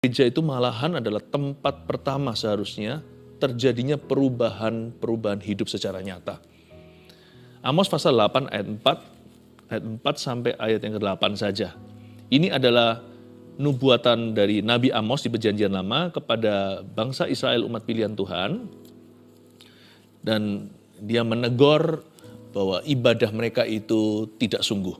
Gereja itu malahan adalah tempat pertama seharusnya terjadinya perubahan hidup secara nyata. Amos pasal 8 ayat 4 sampai ayat yang ke-8 saja. Ini adalah nubuatan dari Nabi Amos di Perjanjian Lama kepada bangsa Israel, umat pilihan Tuhan. Dan dia menegur bahwa ibadah mereka itu tidak sungguh.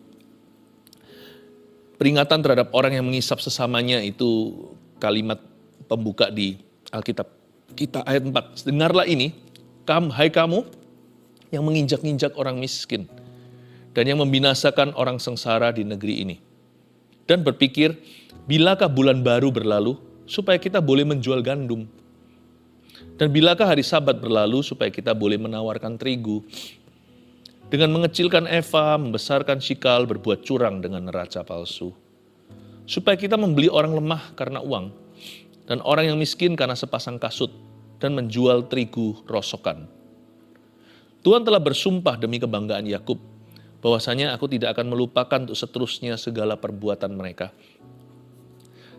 Peringatan terhadap orang yang mengisap sesamanya itu kalimat pembuka di Alkitab kita ayat 4. Dengarlah ini, hai kamu yang menginjak-injak orang miskin dan yang membinasakan orang sengsara di negeri ini. Dan berpikir, bilakah bulan baru berlalu supaya kita boleh menjual gandum? Dan bilakah hari Sabat berlalu supaya kita boleh menawarkan terigu? Dengan mengecilkan eva, membesarkan shikal, berbuat curang dengan neraca palsu. Supaya kita membeli orang lemah karena uang, dan orang yang miskin karena sepasang kasut, dan menjual terigu rosokan. Tuhan telah bersumpah demi kebanggaan Yakub, bahwasanya aku tidak akan melupakan untuk seterusnya segala perbuatan mereka.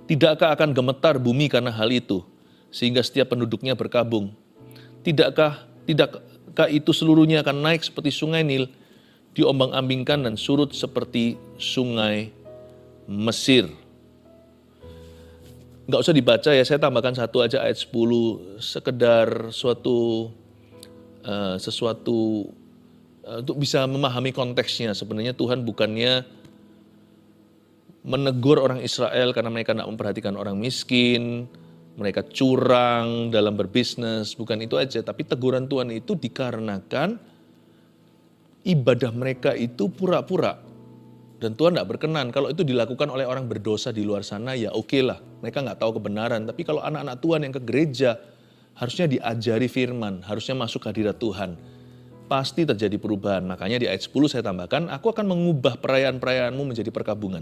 Tidakkah akan gemetar bumi karena hal itu, sehingga setiap penduduknya berkabung? Tidakkah itu seluruhnya akan naik seperti sungai Nil, diombang-ambingkan dan surut seperti sungai Mesir? Nggak usah dibaca ya, saya tambahkan satu aja ayat 10, sekedar sesuatu untuk bisa memahami konteksnya. Sebenarnya Tuhan bukannya menegur orang Israel karena mereka tidak memperhatikan orang miskin, mereka curang dalam berbisnis, bukan itu aja. Tapi teguran Tuhan itu dikarenakan ibadah mereka itu pura-pura. Dan Tuhan tidak berkenan. Kalau itu dilakukan oleh orang berdosa di luar sana, ya oke lah. Mereka nggak tahu kebenaran. Tapi kalau anak-anak Tuhan yang ke gereja, harusnya diajari firman, harusnya masuk hadirat Tuhan. Pasti terjadi perubahan. Makanya di ayat 10 saya tambahkan, aku akan mengubah perayaan-perayaanmu menjadi perkabungan.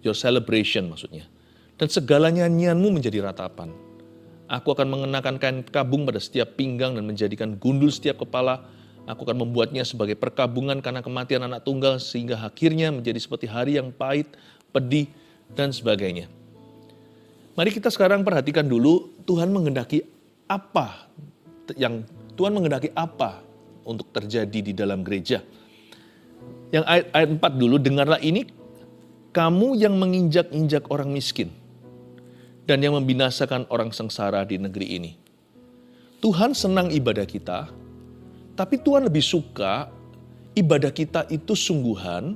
Your celebration maksudnya. Dan segala nyanyianmu menjadi ratapan. Aku akan mengenakan kain kabung pada setiap pinggang dan menjadikan gundul setiap kepala. Aku akan membuatnya sebagai perkabungan karena kematian anak tunggal sehingga akhirnya menjadi seperti hari yang pahit, pedih, dan sebagainya. Mari kita sekarang perhatikan dulu Tuhan menghendaki apa untuk terjadi di dalam gereja. Yang ayat 4 dulu, dengarlah ini, kamu yang menginjak-injak orang miskin dan yang membinasakan orang sengsara di negeri ini. Tuhan senang ibadah kita, tapi Tuhan lebih suka ibadah kita itu sungguhan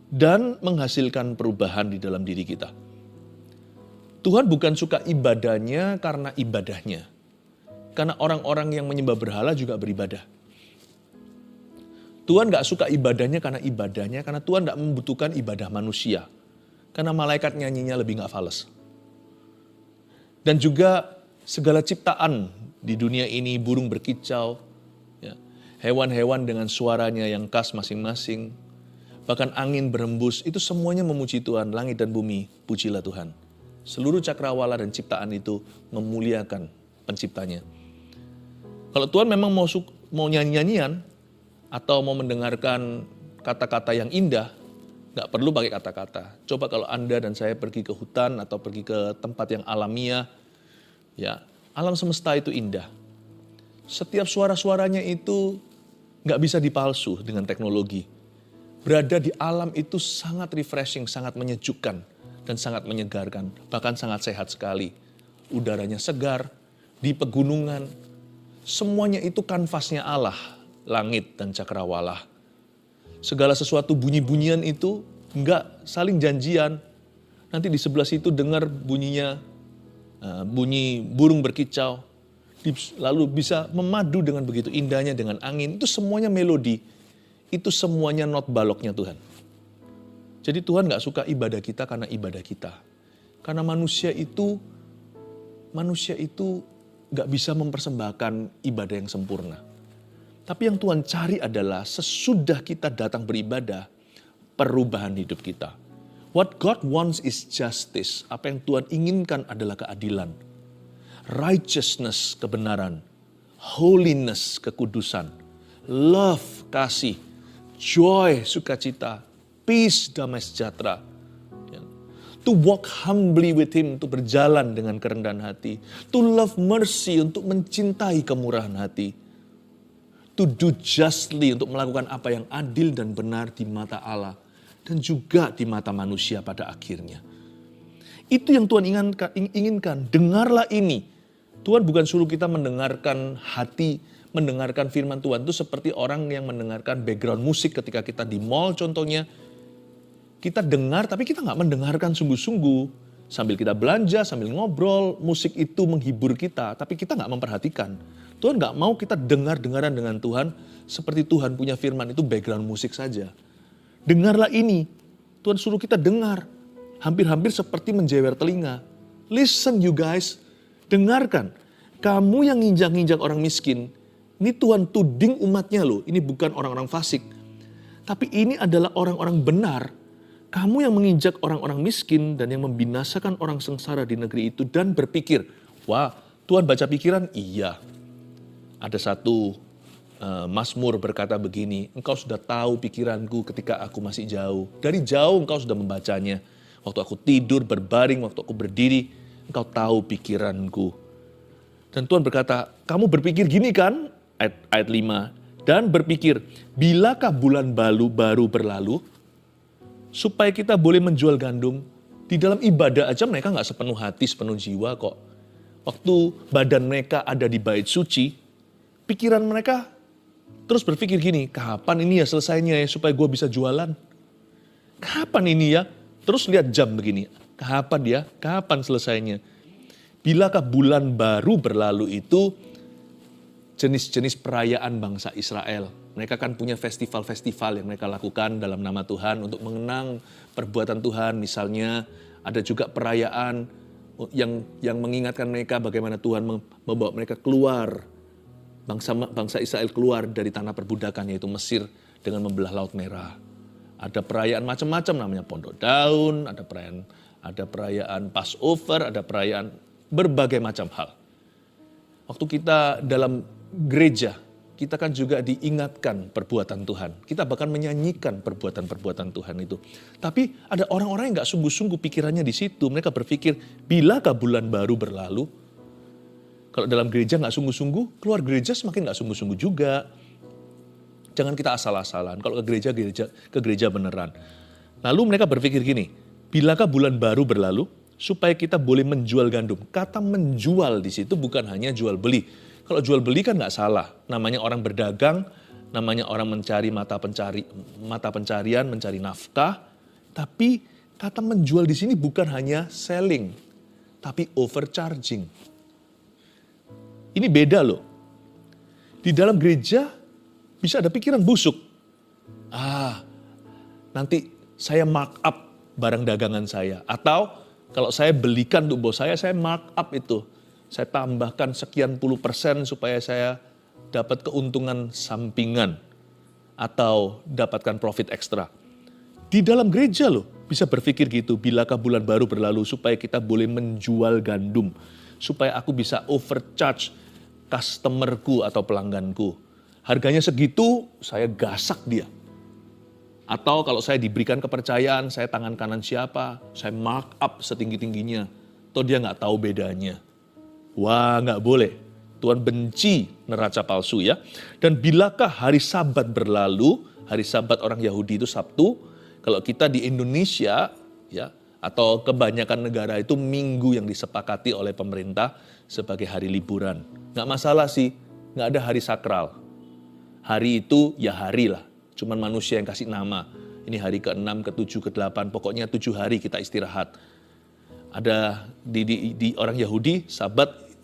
dan menghasilkan perubahan di dalam diri kita. Tuhan bukan suka ibadahnya karena ibadahnya. Karena orang-orang yang menyembah berhala juga beribadah. Tuhan gak suka ibadahnya karena Tuhan gak membutuhkan ibadah manusia. Karena malaikat nyanyinya lebih gak fales. Dan juga segala ciptaan di dunia ini, burung berkicau, hewan-hewan dengan suaranya yang khas masing-masing, bahkan angin berhembus, itu semuanya memuji Tuhan. Langit dan bumi, pujilah Tuhan. Seluruh cakrawala dan ciptaan itu memuliakan penciptanya. Kalau Tuhan memang mau nyanyi-nyanyian, atau mau mendengarkan kata-kata yang indah, gak perlu pakai kata-kata. Coba kalau Anda dan saya pergi ke hutan, atau pergi ke tempat yang alamiah, ya, alam semesta itu indah. Setiap suara-suaranya itu gak bisa dipalsu dengan teknologi. Berada di alam itu sangat refreshing, sangat menyejukkan, dan sangat menyegarkan. Bahkan sangat sehat sekali. Udaranya segar, di pegunungan. Semuanya itu kanvasnya Allah, langit dan cakrawala. Segala sesuatu bunyi-bunyian itu gak saling janjian. Nanti di sebelah situ dengar bunyinya, bunyi burung berkicau. Lalu bisa memadu dengan begitu indahnya dengan angin. Itu semuanya melodi. Itu semuanya not baloknya Tuhan. Jadi Tuhan gak suka ibadah kita karena ibadah kita. Karena manusia itu gak bisa mempersembahkan ibadah yang sempurna. Tapi yang Tuhan cari adalah sesudah kita datang beribadah, perubahan hidup kita. What God wants is justice. Apa yang Tuhan inginkan adalah keadilan. Righteousness, kebenaran. Holiness, kekudusan. Love, kasih. Joy, sukacita. Peace, damai sejahtera. To walk humbly with Him, untuk berjalan dengan kerendahan hati. To love mercy, untuk mencintai kemurahan hati. To do justly, untuk melakukan apa yang adil dan benar di mata Allah. Dan juga di mata manusia pada akhirnya. Itu yang Tuhan inginkan. Dengarlah ini. Tuhan bukan suruh kita mendengarkan hati, mendengarkan firman Tuhan. Itu seperti orang yang mendengarkan background musik ketika kita di mall contohnya. Kita dengar tapi kita nggak mendengarkan sungguh-sungguh. Sambil kita belanja, sambil ngobrol, musik itu menghibur kita. Tapi kita nggak memperhatikan. Tuhan nggak mau kita dengar-dengaran dengan Tuhan. Seperti Tuhan punya firman itu background musik saja. Dengarlah ini. Tuhan suruh kita dengar. Hampir-hampir seperti menjewer telinga. Listen you guys. Dengarkan. Kamu yang nginjak-nginjak orang miskin. Ini Tuhan tuding umatnya loh. Ini bukan orang-orang fasik. Tapi ini adalah orang-orang benar. Kamu yang menginjak orang-orang miskin dan yang membinasakan orang sengsara di negeri itu dan berpikir, wah Tuhan baca pikiran? Iya. Ada satu Mazmur berkata begini, engkau sudah tahu pikiranku ketika aku masih jauh. Dari jauh engkau sudah membacanya. Waktu aku tidur, berbaring, waktu aku berdiri, engkau tahu pikiranku. Dan Tuhan berkata, kamu berpikir gini kan? Ayat 5. Dan berpikir, bilakah bulan baru berlalu? Supaya kita boleh menjual gandum. Di dalam ibadah aja mereka gak sepenuh hati, sepenuh jiwa kok. Waktu badan mereka ada di bait suci, pikiran mereka terus berpikir gini, kapan ini ya selesainya ya supaya gue bisa jualan? Kapan ini ya? Terus lihat jam begini, kapan ya? Kapan selesainya? Bilakah bulan baru berlalu itu jenis-jenis perayaan bangsa Israel. Mereka kan punya festival-festival yang mereka lakukan dalam nama Tuhan untuk mengenang perbuatan Tuhan. Misalnya ada juga perayaan yang mengingatkan mereka bagaimana Tuhan membawa mereka keluar. Bangsa Israel keluar dari tanah perbudakan yaitu Mesir dengan membelah Laut Merah. Ada perayaan macam-macam namanya Pondok Daun, ada perayaan Passover, ada perayaan berbagai macam hal. Waktu kita dalam gereja, kita kan juga diingatkan perbuatan Tuhan. Kita bahkan menyanyikan perbuatan-perbuatan Tuhan itu. Tapi ada orang-orang yang gak sungguh-sungguh pikirannya di situ. Mereka berpikir, bilakah bulan baru berlalu? Kalau dalam gereja gak sungguh-sungguh, keluar gereja semakin gak sungguh-sungguh juga. Jangan kita asal-asalan. Kalau ke gereja beneran. Lalu mereka berpikir gini, bilakah bulan baru berlalu? Supaya kita boleh menjual gandum. Kata menjual di situ bukan hanya jual beli. Kalau jual beli kan nggak salah. Namanya orang berdagang, namanya orang mencari mata pencarian, mencari nafkah. Tapi kata menjual di sini bukan hanya selling, tapi overcharging. Ini beda loh. Di dalam gereja bisa ada pikiran busuk. Nanti saya mark up barang dagangan saya. Atau kalau saya belikan untuk bos saya mark up itu. Saya tambahkan sekian puluh % supaya saya dapat keuntungan sampingan. Atau dapatkan profit ekstra. Di dalam gereja loh bisa berpikir gitu. Bilakah bulan baru berlalu supaya kita boleh menjual gandum. Supaya aku bisa overcharge customerku atau pelangganku. Harganya segitu saya gasak dia. Atau kalau saya diberikan kepercayaan, saya tangan kanan siapa, saya mark up setinggi-tingginya. Atau dia nggak tahu bedanya. Wah, nggak boleh. Tuhan benci neraca palsu ya. Dan bilakah hari Sabat berlalu, hari Sabat orang Yahudi itu Sabtu, kalau kita di Indonesia ya, atau kebanyakan negara itu minggu yang disepakati oleh pemerintah sebagai hari liburan. Nggak masalah sih, nggak ada hari sakral. Hari itu ya hari lah, cuman manusia yang kasih nama. Ini hari ke-6, ke-7, ke-8, pokoknya 7 hari kita istirahat. Ada di orang Yahudi,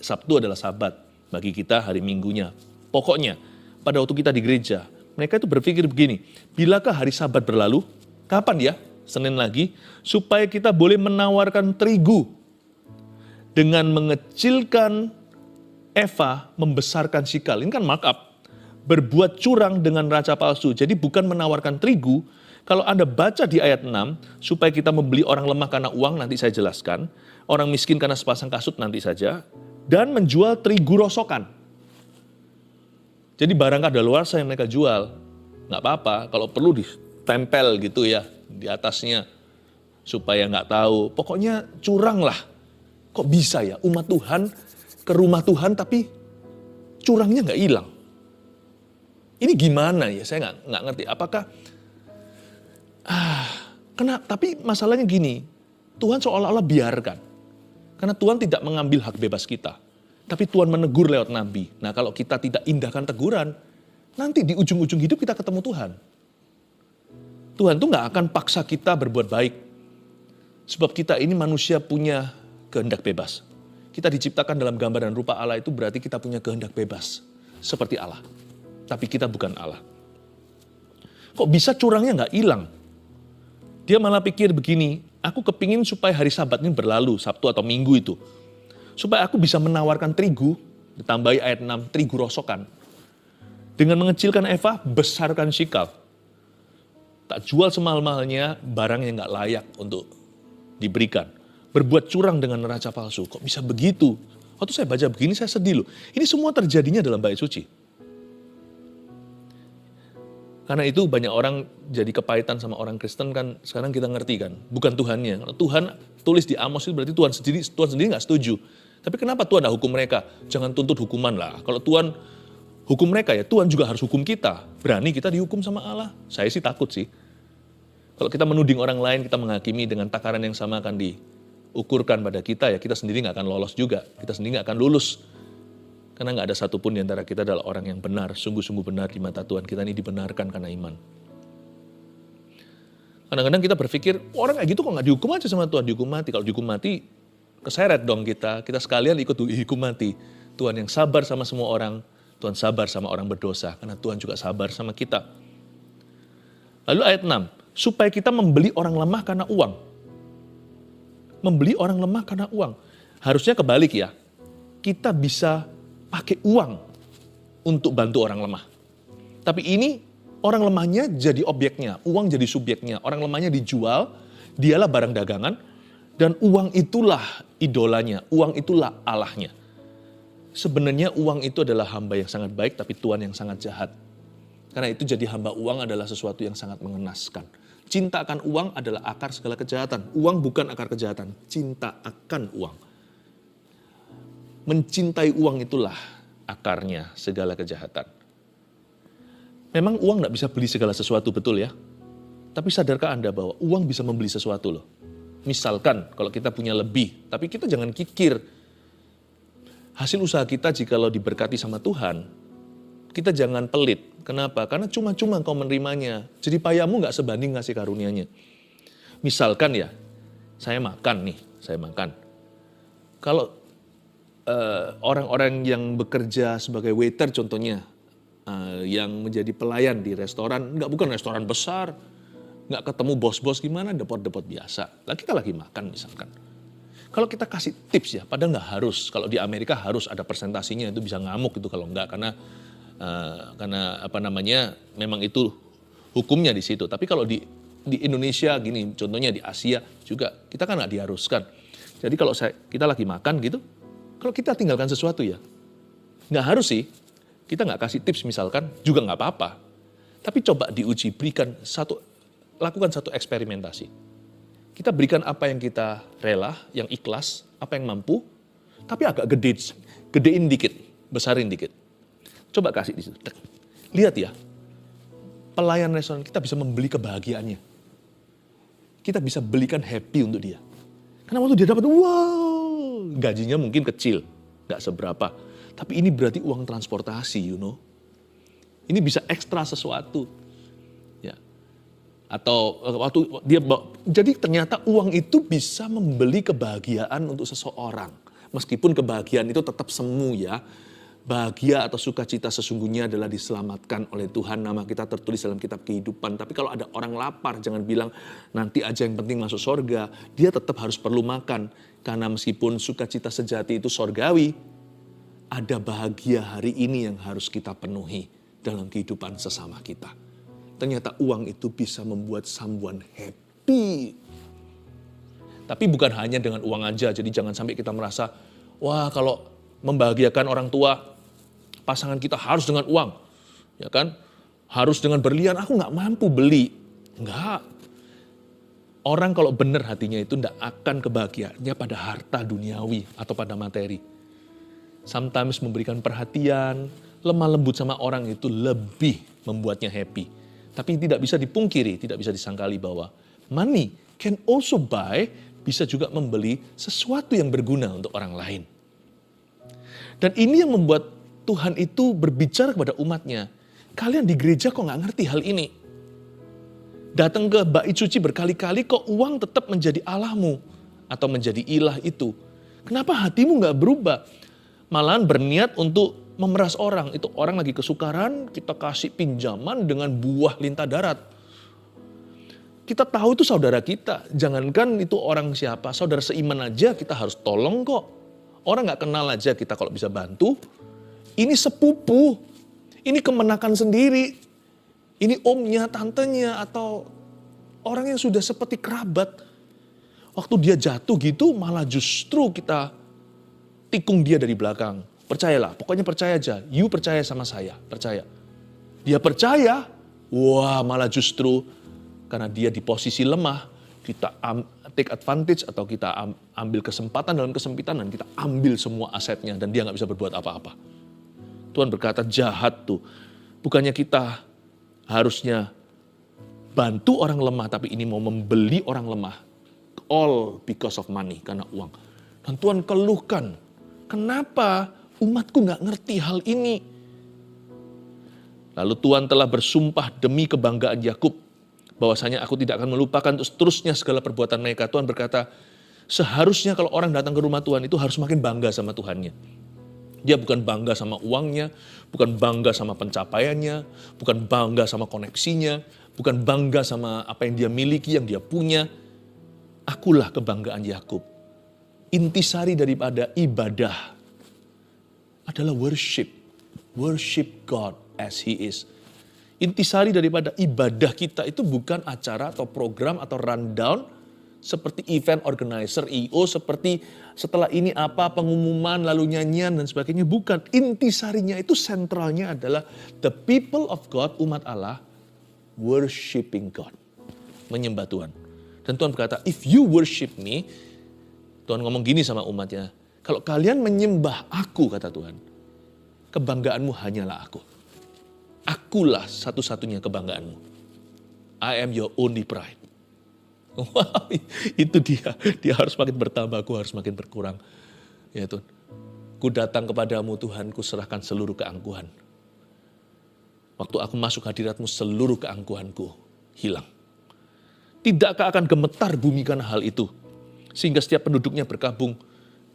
Sabtu adalah Sabat. Bagi kita hari Minggunya. Pokoknya, pada waktu kita di gereja, mereka itu berpikir begini, bilakah hari Sabat berlalu? Kapan ya? Senin lagi, supaya kita boleh menawarkan terigu. Dengan mengecilkan Eva, membesarkan sikal. Ini kan markup. Berbuat curang dengan raca palsu. Jadi bukan menawarkan terigu. Kalau Anda baca di ayat 6, supaya kita membeli orang lemah karena uang, nanti saya jelaskan. Orang miskin karena sepasang kasut, nanti saja. Dan menjual terigu rosokan. Jadi barang kadaluarsa yang mereka jual, nggak apa-apa. Kalau perlu ditempel gitu ya, di atasnya. supaya nggak tahu. Pokoknya curang lah. Kok bisa ya umat Tuhan ke rumah Tuhan tapi curangnya nggak hilang. Ini gimana ya? Saya nggak ngerti. Apakah tapi masalahnya gini, Tuhan seolah-olah biarkan. Karena Tuhan tidak mengambil hak bebas kita. Tapi Tuhan menegur lewat nabi. Nah kalau kita tidak indahkan teguran, nanti di ujung-ujung hidup kita ketemu Tuhan. Tuhan tuh nggak akan paksa kita berbuat baik. Sebab kita ini manusia punya kehendak bebas. Kita diciptakan dalam gambar dan rupa Allah, itu berarti kita punya kehendak bebas. Seperti Allah. Tapi kita bukan Allah. Kok bisa curangnya nggak hilang? Dia malah pikir begini, aku kepingin supaya hari Sabat ini berlalu, Sabtu atau Minggu itu. Supaya aku bisa menawarkan terigu, ditambahi ayat 6, terigu rosokan. Dengan mengecilkan Eva, besarkan Shikal. Tak jual semahal-mahalnya barang yang gak layak untuk diberikan. Berbuat curang dengan neraca palsu. Kok bisa begitu? Waktu saya baca begini saya sedih loh. Ini semua terjadinya dalam bait suci. Karena itu banyak orang jadi kepahitan sama orang Kristen kan, sekarang kita ngerti kan, bukan Tuhannya. Kalau Tuhan tulis di Amos itu berarti Tuhan sendiri nggak setuju. Tapi kenapa Tuhan nggak hukum mereka? Jangan tuntut hukuman lah. Kalau Tuhan hukum mereka ya Tuhan juga harus hukum kita. Berani kita dihukum sama Allah? Saya sih takut sih. Kalau kita menuding orang lain, kita menghakimi dengan takaran yang sama akan diukurkan pada kita, ya kita sendiri nggak akan lolos juga. Kita sendiri nggak akan lulus. Karena nggak ada satupun di antara kita adalah orang yang benar, sungguh-sungguh benar di mata Tuhan. Kita ini dibenarkan karena iman. Kadang-kadang kita berpikir, orang kayak gitu kok nggak dihukum aja sama Tuhan, dihukum mati. Kalau dihukum mati, keseret dong kita sekalian ikut dihukum mati. Tuhan yang sabar sama semua orang, Tuhan sabar sama orang berdosa, karena Tuhan juga sabar sama kita. Lalu ayat 6, supaya kita membeli orang lemah karena uang. Membeli orang lemah karena uang. Harusnya kebalik ya, kita bisa pakai uang untuk bantu orang lemah. Tapi ini orang lemahnya jadi objeknya, uang jadi subjeknya. Orang lemahnya dijual, dialah barang dagangan, dan uang itulah idolanya, uang itulah Allahnya. Sebenarnya uang itu adalah hamba yang sangat baik, tapi Tuhan yang sangat jahat. Karena itu jadi hamba uang adalah sesuatu yang sangat mengenaskan. Cinta akan uang adalah akar segala kejahatan. Uang bukan akar kejahatan, cinta akan uang. Mencintai uang itulah akarnya segala kejahatan. Memang uang gak bisa beli segala sesuatu, betul ya? Tapi sadarkah Anda bahwa uang bisa membeli sesuatu loh? Misalkan kalau kita punya lebih, tapi kita jangan kikir. Hasil usaha kita jikalau diberkati sama Tuhan, kita jangan pelit. Kenapa? Karena cuma-cuma kau menerimanya. Jadi payamu gak sebanding ngasih karunianya. Misalkan ya, saya makan. Kalau orang-orang yang bekerja sebagai waiter contohnya, yang menjadi pelayan di restoran, bukan restoran besar, nggak ketemu bos-bos gimana, depot-depot biasa. Kita lagi makan misalkan. Kalau kita kasih tips ya, padahal nggak harus. Kalau di Amerika harus ada persentasinya, itu bisa ngamuk itu kalau nggak, karena memang itu hukumnya di situ. Tapi kalau di Indonesia gini, contohnya di Asia juga, kita kan nggak diharuskan. Jadi kalau kita lagi makan gitu, kalau kita tinggalkan sesuatu ya, nggak harus sih, kita nggak kasih tips misalkan, juga nggak apa-apa. Tapi coba diuji, lakukan satu eksperimentasi. Kita berikan apa yang kita rela, yang ikhlas, apa yang mampu, tapi agak gedein dikit, besarin dikit. Coba kasih di situ. Lihat ya, pelayan restoran kita bisa membeli kebahagiaannya. Kita bisa belikan happy untuk dia. Karena waktu dia dapat, wow, gajinya mungkin kecil, gak seberapa. Tapi ini berarti uang transportasi, Ini bisa ekstra sesuatu. Ya. Atau waktu dia jadi ternyata uang itu bisa membeli kebahagiaan untuk seseorang. Meskipun kebahagiaan itu tetap semu ya. Bahagia atau sukacita sesungguhnya adalah diselamatkan oleh Tuhan. Nama kita tertulis dalam kitab kehidupan. Tapi kalau ada orang lapar, jangan bilang nanti aja yang penting masuk sorga. Dia tetap harus perlu makan. Karena meskipun sukacita sejati itu sorgawi, ada bahagia hari ini yang harus kita penuhi dalam kehidupan sesama kita. Ternyata uang itu bisa membuat someone happy. Tapi bukan hanya dengan uang aja. Jadi jangan sampai kita merasa, wah kalau membahagiakan orang tua, pasangan kita harus dengan uang, ya kan? Harus dengan berlian, aku nggak mampu beli. Enggak. Orang kalau benar hatinya itu tidak akan kebahagiaannya pada harta duniawi atau pada materi. Sometimes memberikan perhatian, lemah lembut sama orang itu lebih membuatnya happy. Tapi tidak bisa dipungkiri, tidak bisa disangkali bahwa money can also buy, bisa juga membeli sesuatu yang berguna untuk orang lain. Dan ini yang membuat Tuhan itu berbicara kepada umatnya. Kalian di gereja kok nggak ngerti hal ini? Datang ke bait suci berkali-kali kok uang tetap menjadi Allahmu atau menjadi ilah itu. Kenapa hatimu nggak berubah? Malahan berniat untuk memeras orang. Itu orang lagi kesukaran, kita kasih pinjaman dengan buah lintah darat. Kita tahu itu saudara kita. Jangankan itu orang siapa, saudara seiman aja kita harus tolong kok. Orang nggak kenal aja kita kalau bisa bantu. Ini sepupu, ini kemenakan sendiri. Ini omnya, tantenya, atau orang yang sudah seperti kerabat. Waktu dia jatuh gitu, malah justru kita tikung dia dari belakang. Percayalah, pokoknya percaya aja. You percaya sama saya, percaya. Dia percaya, wah malah justru karena dia di posisi lemah, kita take advantage atau kita ambil kesempatan dalam kesempitan dan kita ambil semua asetnya dan dia nggak bisa berbuat apa-apa. Tuhan berkata jahat tuh, bukannya kita harusnya bantu orang lemah, tapi ini mau membeli orang lemah. All because of money, karena uang. Dan Tuhan keluhkan, kenapa umatku gak ngerti hal ini? Lalu Tuhan telah bersumpah demi kebanggaan Yakub, bahwasanya aku tidak akan melupakan seterusnya segala perbuatan mereka. Tuhan berkata, seharusnya kalau orang datang ke rumah Tuhan itu harus makin bangga sama Tuhannya. Dia bukan bangga sama uangnya, bukan bangga sama pencapaiannya, bukan bangga sama koneksinya, bukan bangga sama apa yang dia miliki, yang dia punya. Akulah kebanggaan Yakub. Intisari daripada ibadah adalah worship. Worship God as He is. Intisari daripada ibadah kita itu bukan acara atau program atau rundown, seperti event organizer, I.O., seperti setelah ini apa, pengumuman, lalu nyanyian dan sebagainya. Bukan, intisarinya itu sentralnya adalah the people of God, umat Allah, worshiping God. Menyembah Tuhan. Dan Tuhan berkata, if you worship me, Tuhan ngomong gini sama umatnya, kalau kalian menyembah aku, kata Tuhan, kebanggaanmu hanyalah aku. Akulah satu-satunya kebanggaanmu. I am your only pride. Wah, itu dia harus makin bertambah, aku harus makin berkurang. Ya Tuhan, ku datang kepadamu Tuhan, ku serahkan seluruh keangkuhan. Waktu aku masuk hadiratmu, seluruh keangkuhanku hilang. Tidakkah akan gemetar bumi karena hal itu? Sehingga setiap penduduknya berkabung.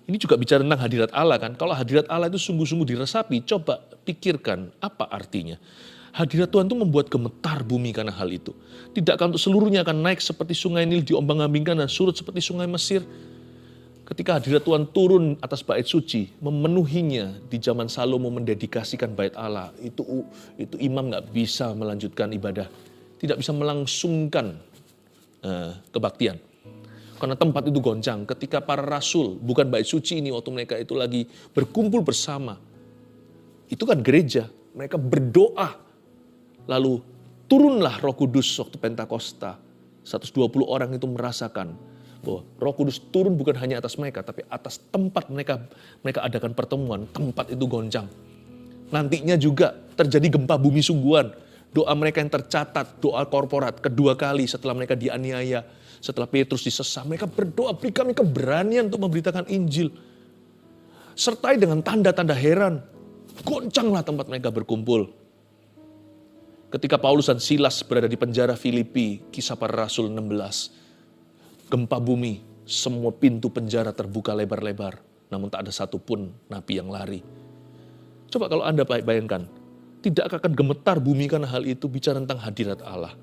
Ini juga bicara tentang hadirat Allah kan. Kalau hadirat Allah itu sungguh-sungguh diresapi, coba pikirkan apa artinya. Hadirat Tuhan itu membuat gemetar bumi karena hal itu. Tidakkah untuk seluruhnya akan naik seperti sungai Nil diombang-ambingkan dan surut seperti sungai Mesir. Ketika hadirat Tuhan turun atas bait suci, memenuhinya di zaman Salomo mendedikasikan bait Allah. Itu imam gak bisa melanjutkan ibadah. Tidak bisa melangsungkan kebaktian. Karena tempat itu goncang. Ketika para rasul, bukan bait suci ini, waktu mereka itu lagi berkumpul bersama. Itu kan gereja. Mereka berdoa. Lalu turunlah Roh Kudus waktu Pentakosta. 120 orang itu merasakan bahwa Roh Kudus turun bukan hanya atas mereka, tapi atas tempat mereka adakan pertemuan. Tempat itu goncang. Nantinya juga terjadi gempa bumi sungguhan. Doa mereka yang tercatat, doa korporat kedua kali setelah mereka dianiaya, setelah Petrus disesah, mereka berdoa, beri kami keberanian untuk memberitakan Injil. Sertai dengan tanda-tanda heran, goncanglah tempat mereka berkumpul. Ketika Paulus dan Silas berada di penjara Filipi, Kisah Para Rasul 16, gempa bumi, semua pintu penjara terbuka lebar-lebar, namun tak ada satupun nabi yang lari. Coba kalau Anda bayangkan, tidak akan gemetar bumi karena hal itu, bicara tentang hadirat Allah.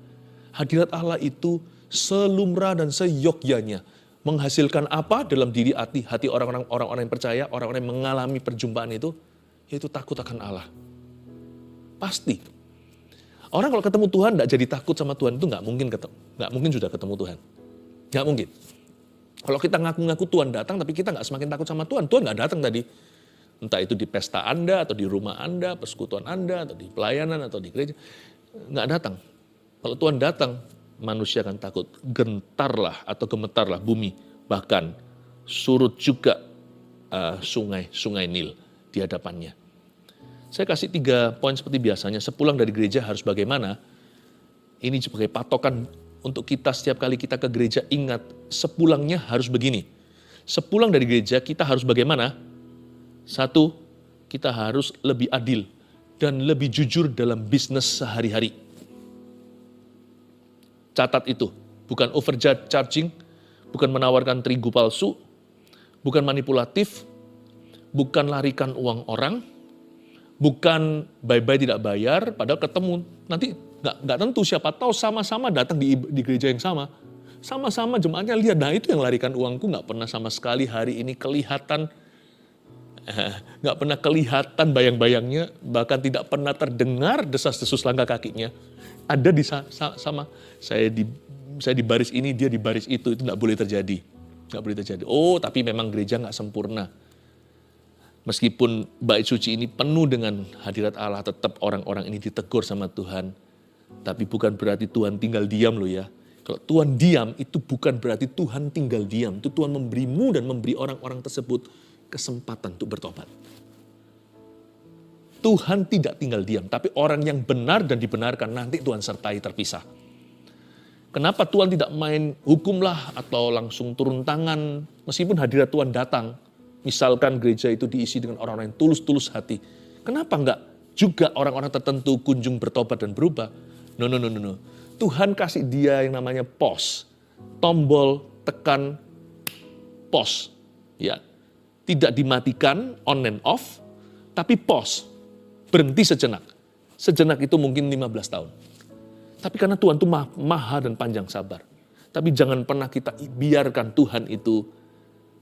Hadirat Allah itu selumrah dan seyogyanya menghasilkan apa dalam diri hati orang-orang yang percaya, orang-orang yang mengalami perjumpaan itu, yaitu takut akan Allah. Pasti. Orang kalau ketemu Tuhan tidak jadi takut sama Tuhan itu nggak mungkin sudah ketemu Tuhan. Nggak mungkin. Kalau kita ngaku-ngaku Tuhan datang tapi kita nggak semakin takut sama Tuhan, Tuhan nggak datang tadi. Entah itu di pesta Anda atau di rumah Anda, persekutuan Anda atau di pelayanan atau di gereja, nggak datang. Kalau Tuhan datang, manusia akan takut. Gentarlah atau gemetarlah bumi, bahkan surut juga sungai Nil di hadapannya. Saya kasih 3 poin seperti biasanya. Sepulang dari gereja harus bagaimana? Ini sebagai patokan untuk kita setiap kali kita ke gereja, ingat sepulangnya harus begini. Sepulang dari gereja kita harus bagaimana? 1, kita harus lebih adil dan lebih jujur dalam bisnis sehari-hari. Catat itu, bukan overcharging, bukan menawarkan terigu palsu, bukan manipulatif, bukan larikan uang orang, bukan bye-bye tidak bayar, padahal ketemu. Nanti nggak tentu, siapa tahu sama-sama datang di gereja yang sama. Sama-sama jemaatnya lihat, nah itu yang larikan uangku, nggak pernah sama sekali hari ini kelihatan, nggak pernah kelihatan bayang-bayangnya, bahkan tidak pernah terdengar desas-desus langkah kakinya. Ada di sama, saya di baris ini, dia di baris itu nggak boleh terjadi. Nggak boleh terjadi. Oh, tapi memang gereja nggak sempurna. Meskipun bait suci ini penuh dengan hadirat Allah, tetap orang-orang ini ditegur sama Tuhan. Tapi bukan berarti Tuhan tinggal diam loh ya. Kalau Tuhan diam, itu bukan berarti Tuhan tinggal diam. Itu Tuhan memberimu dan memberi orang-orang tersebut kesempatan untuk bertobat. Tuhan tidak tinggal diam, tapi orang yang benar dan dibenarkan nanti Tuhan sertai terpisah. Kenapa Tuhan tidak main hukumlah atau langsung turun tangan meskipun hadirat Tuhan datang? Misalkan gereja itu diisi dengan orang-orang yang tulus-tulus hati. Kenapa enggak juga orang-orang tertentu kunjung bertobat dan berubah? No. Tuhan kasih dia yang namanya pause. Tombol tekan pause. Ya. Tidak dimatikan on and off, tapi pause. Berhenti sejenak. Sejenak itu mungkin 15 tahun. Tapi karena Tuhan itu maha dan panjang sabar. Tapi jangan pernah kita biarkan Tuhan itu,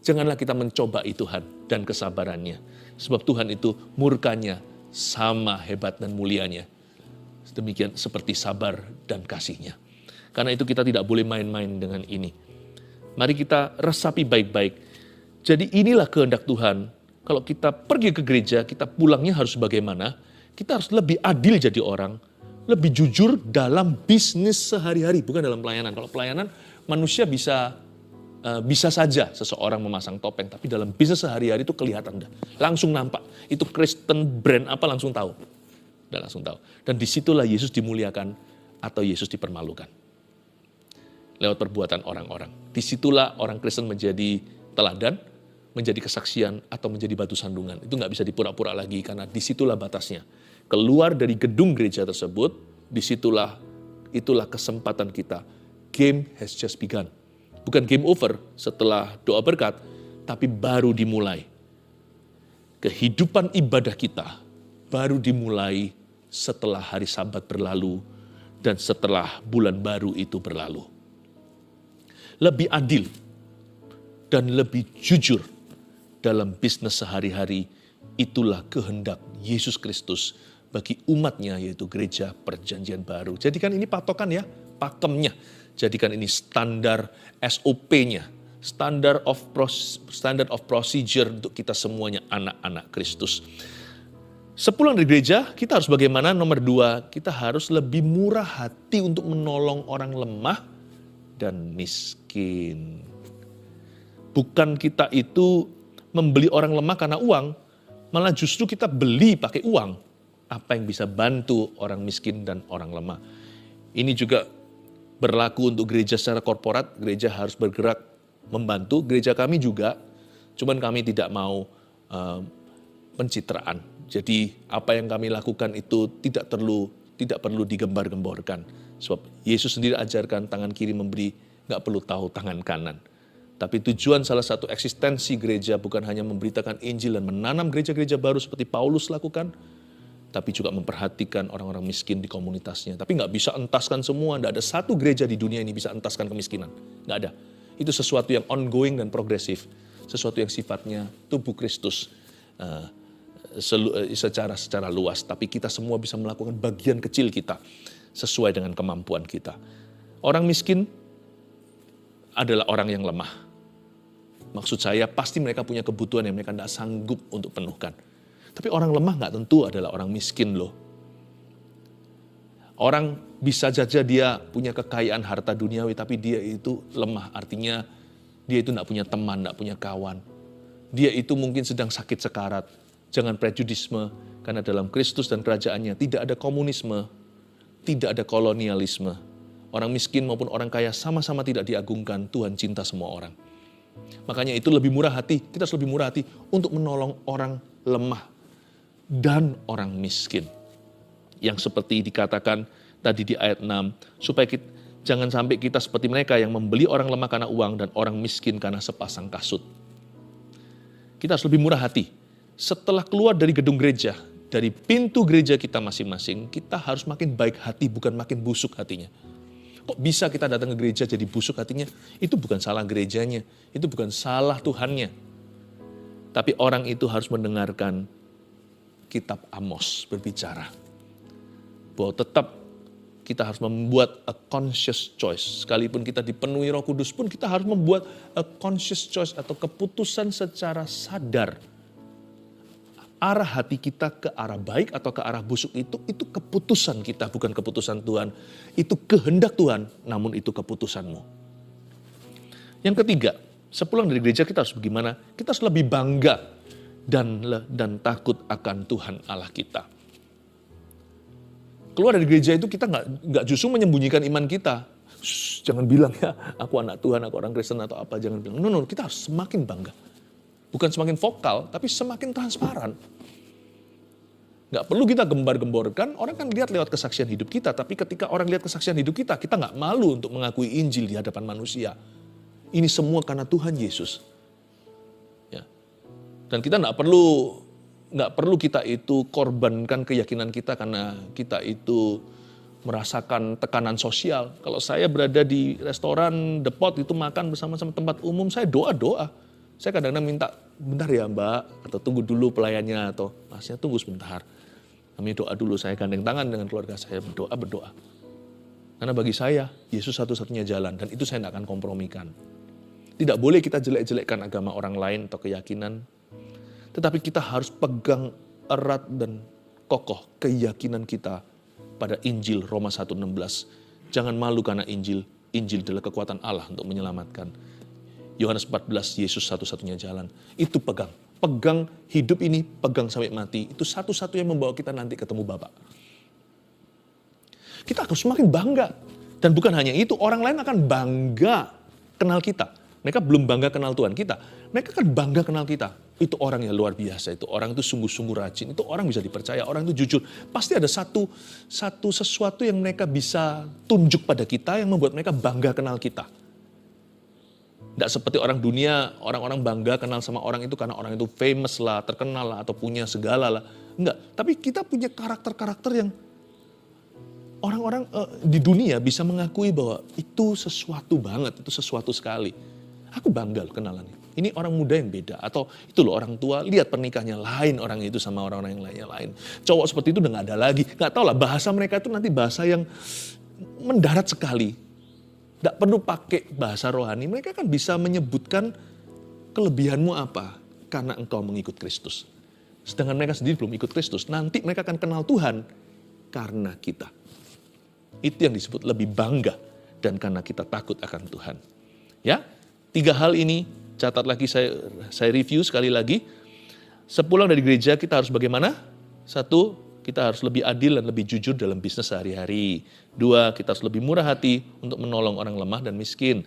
janganlah kita mencobai Tuhan dan kesabarannya. Sebab Tuhan itu murkanya sama hebat dan mulianya. Demikian seperti sabar dan kasihnya. Karena itu kita tidak boleh main-main dengan ini. Mari kita resapi baik-baik. Jadi inilah kehendak Tuhan. Kalau kita pergi ke gereja, kita pulangnya harus bagaimana? Kita harus lebih adil jadi orang. Lebih jujur dalam bisnis sehari-hari, bukan dalam pelayanan. Kalau pelayanan, manusia bisa saja seseorang memasang topeng, tapi dalam bisnis sehari-hari itu kelihatan dah. Langsung nampak. Itu Kristen brand apa langsung tahu. Udah langsung tahu. Dan disitulah Yesus dimuliakan atau Yesus dipermalukan. Lewat perbuatan orang-orang. Disitulah orang Kristen menjadi teladan, menjadi kesaksian, atau menjadi batu sandungan. Itu nggak bisa dipura-pura lagi, karena disitulah batasnya. Keluar dari gedung gereja tersebut, itulah kesempatan kita. Game has just begun. Bukan game over setelah doa berkat, tapi baru dimulai. Kehidupan ibadah kita baru dimulai setelah hari Sabat berlalu dan setelah bulan baru itu berlalu. Lebih adil dan lebih jujur dalam bisnis sehari-hari, itulah kehendak Yesus Kristus bagi umatnya, yaitu gereja perjanjian baru. Jadikan ini patokan ya, pakemnya. Jadikan ini standar SOP-nya, standard of procedure untuk kita semuanya anak-anak Kristus. Sepulang dari gereja, kita harus bagaimana? Nomor 2, kita harus lebih murah hati untuk menolong orang lemah dan miskin. Bukan kita itu membeli orang lemah karena uang, malah justru kita beli pakai uang. Apa yang bisa bantu orang miskin dan orang lemah. Ini juga berlaku untuk gereja secara korporat, gereja harus bergerak membantu. Gereja kami juga, cuman kami tidak mau pencitraan. Jadi apa yang kami lakukan itu tidak perlu digembar-gemborkan. Sebab Yesus sendiri ajarkan tangan kiri memberi, nggak perlu tahu tangan kanan. Tapi tujuan salah satu eksistensi gereja bukan hanya memberitakan Injil dan menanam gereja-gereja baru seperti Paulus lakukan, tapi juga memperhatikan orang-orang miskin di komunitasnya. Tapi nggak bisa entaskan semua, nggak ada satu gereja di dunia ini bisa entaskan kemiskinan. Nggak ada. Itu sesuatu yang ongoing dan progresif. Sesuatu yang sifatnya tubuh Kristus secara luas. Tapi kita semua bisa melakukan bagian kecil kita sesuai dengan kemampuan kita. Orang miskin adalah orang yang lemah. Maksud saya pasti mereka punya kebutuhan yang mereka tidak sanggup untuk penuhkan. Tapi orang lemah nggak tentu adalah orang miskin loh. Orang bisa saja dia punya kekayaan harta duniawi, tapi dia itu lemah. Artinya dia itu tidak punya teman, tidak punya kawan. Dia itu mungkin sedang sakit sekarat. Jangan prejudisme, karena dalam Kristus dan kerajaannya tidak ada komunisme, tidak ada kolonialisme. Orang miskin maupun orang kaya sama-sama tidak diagungkan. Tuhan cinta semua orang. Makanya itu lebih murah hati, kita harus lebih murah hati untuk menolong orang lemah dan orang miskin. Yang seperti dikatakan tadi di ayat 6, supaya jangan sampai kita seperti mereka yang membeli orang lemah karena uang dan orang miskin karena sepasang kasut. Kita harus lebih murah hati. Setelah keluar dari gedung gereja, dari pintu gereja kita masing-masing, kita harus makin baik hati, bukan makin busuk hatinya. Kok bisa kita datang ke gereja jadi busuk hatinya? Itu bukan salah gerejanya, itu bukan salah Tuhannya. Tapi orang itu harus mendengarkan kitab Amos berbicara. Bahwa tetap kita harus membuat a conscious choice. Sekalipun kita dipenuhi Roh Kudus pun kita harus membuat a conscious choice atau keputusan secara sadar. Arah hati kita ke arah baik atau ke arah busuk itu keputusan kita, bukan keputusan Tuhan. Itu kehendak Tuhan, namun itu keputusanmu. Yang ketiga, sepulang dari gereja kita harus bagaimana? Kita harus lebih bangga dan takut akan Tuhan Allah kita. Keluar dari gereja itu kita nggak justru menyembunyikan iman kita. Jangan bilang ya, aku anak Tuhan, aku orang Kristen atau apa. Jangan bilang, no, kita harus semakin bangga. Bukan semakin vokal, tapi semakin transparan. Nggak perlu kita gembar-gemborkan, orang kan lihat lewat kesaksian hidup kita. Tapi ketika orang lihat kesaksian hidup kita nggak malu untuk mengakui Injil di hadapan manusia. Ini semua karena Tuhan Yesus. Ya. Dan kita nggak perlu kita itu korbankan keyakinan kita karena kita itu merasakan tekanan sosial. Kalau saya berada di restoran The Pot itu makan bersama-sama tempat umum, saya doa-doa. Saya kadang-kadang minta, bentar ya Mbak, atau tunggu dulu pelayannya, atau Masnya tunggu sebentar. Kami doa dulu, saya gandeng tangan dengan keluarga saya, berdoa. Karena bagi saya, Yesus satu-satunya jalan, dan itu saya tidak akan kompromikan. Tidak boleh kita jelek-jelekkan agama orang lain atau keyakinan, tetapi kita harus pegang erat dan kokoh keyakinan kita pada Injil Roma 1:16. Jangan malu karena Injil adalah kekuatan Allah untuk menyelamatkan. Yohanes 14, Yesus satu-satunya jalan. Itu pegang hidup ini, pegang sampai mati. Itu satu-satunya yang membawa kita nanti ketemu Bapa. Kita harus semakin bangga. Dan bukan hanya itu, orang lain akan bangga kenal kita. Mereka belum bangga kenal Tuhan kita. Mereka akan bangga kenal kita. Itu orang yang luar biasa, itu orang itu sungguh-sungguh rajin. Itu orang bisa dipercaya, orang itu jujur. Pasti ada sesuatu yang mereka bisa tunjuk pada kita yang membuat mereka bangga kenal kita. Tidak seperti orang dunia, orang-orang bangga kenal sama orang itu karena orang itu famous lah, terkenal lah, atau punya segala lah. Enggak, tapi kita punya karakter-karakter yang orang-orang di dunia bisa mengakui bahwa itu sesuatu banget, itu sesuatu sekali. Aku bangga loh kenalannya. Ini orang muda yang beda, atau itu loh orang tua, lihat pernikahannya lain orang itu sama orang-orang yang lainnya lain. Cowok seperti itu udah gak ada lagi, gak tahu lah bahasa mereka itu nanti bahasa yang mendarat sekali. Tidak perlu pakai bahasa rohani, mereka kan bisa menyebutkan kelebihanmu apa karena engkau mengikut Kristus. Sedangkan mereka sendiri belum ikut Kristus, nanti mereka akan kenal Tuhan karena kita. Itu yang disebut lebih bangga dan karena kita takut akan Tuhan. Ya, 3 hal ini catat lagi, saya review sekali lagi. Sepulang dari gereja kita harus bagaimana? 1, kita harus lebih adil dan lebih jujur dalam bisnis sehari-hari. 2, kita harus lebih murah hati untuk menolong orang lemah dan miskin.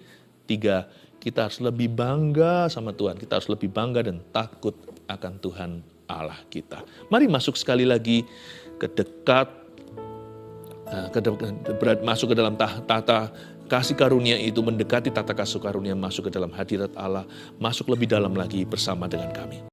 3, kita harus lebih bangga sama Tuhan. Kita harus lebih bangga dan takut akan Tuhan Allah kita. Mari masuk sekali lagi ke dekat, masuk ke dalam tata kasih karunia itu, mendekati tata kasih karunia, masuk ke dalam hadirat Allah, masuk lebih dalam lagi bersama dengan kami.